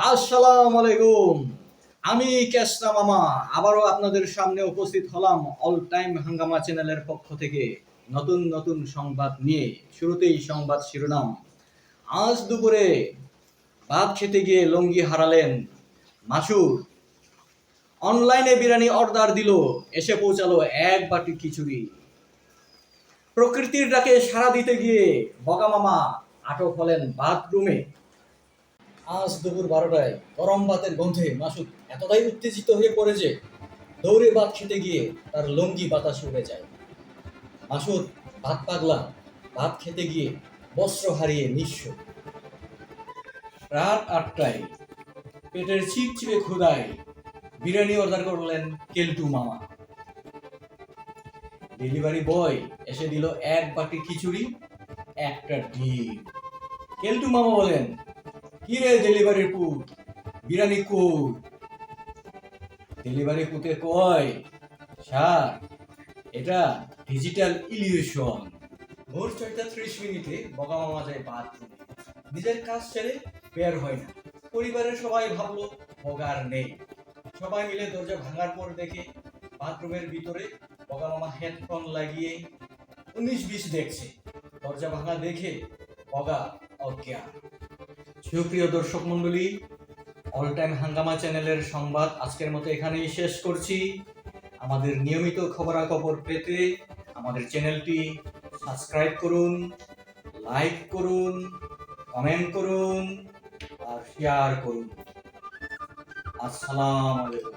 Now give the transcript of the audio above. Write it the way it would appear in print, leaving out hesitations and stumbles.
আসসালামু আলাইকুম। আমি কেসনা মামা আবারও আপনাদের সামনে উপস্থিত হলাম অল টাইম হাঙ্গামা চ্যানেলের পক্ষ থেকে নতুন নতুন সংবাদ নিয়ে। শুরুতেই সংবাদ শিরোনাম। আজ দুপুরে ভাত খেতে গিয়ে লুঙ্গি হারালেন মাসুদ। অনলাইনে বিরিয়ানি অর্ডার দিল, এসে পৌঁছালো এক বাটি খিচুড়ি। প্রকৃতির ডাকে সাড়া দিতে গিয়ে বগা মামা আটক হলেন বাথরুমে। আজ দুপুর 12টায় গরম ভাতের গন্ধে মাসুদ এতটাই উত্তেজিত হয়ে পড়ে যে দৌড়ে ভাত খেতে গিয়ে তার লুঙ্গি বাতাসে উড়ে যায়। মাসুদ ভাত পাগলা, ভাত খেতে গিয়ে বস্ত্র হারিয়ে নিঃস্ব। রাত 8টায় পেটের চিপচিপে ক্ষুধায় বিরিয়ানি অর্ডার করলেন কেলটু মামা। ডেলিভারি বয় এসে দিল এক বাটি খিচুড়ি, একটা ডিম। কেলটু মামা বলেন, কি রে ডেলিভারি পুত, বিরিয়ানি কই? ডেলিভারি পুতে কয়, স্যার এটা ডিজিটাল ইলিউশন। ভোর 6:30 বগা মামা যায় বাথরুমে। নিজের কাজ ছেড়ে বের হয় না। পরিবারের সবাই ভাবলো বগার নেই। সবাই মিলে দরজা ভাঙার পর দেখে বাথরুমের ভিতরে বগা মামা হেডফোন লাগিয়ে 19-20 দেখছে। দরজা ভাঙা দেখে বগা অজ্ঞান। সুপ্রিয় দর্শক মন্ডলী, অল টাইম হাঙ্গামা চ্যানেলের সংবাদ আজকের মতো এখানেই শেষ করছি। আমাদের নিয়মিত খবরাখবর পেতে আমাদের চ্যানেলটি সাবস্ক্রাইব করুন, লাইক করুন, কমেন্ট করুন আর শেয়ার করুন। আসসালামু আলাইকুম।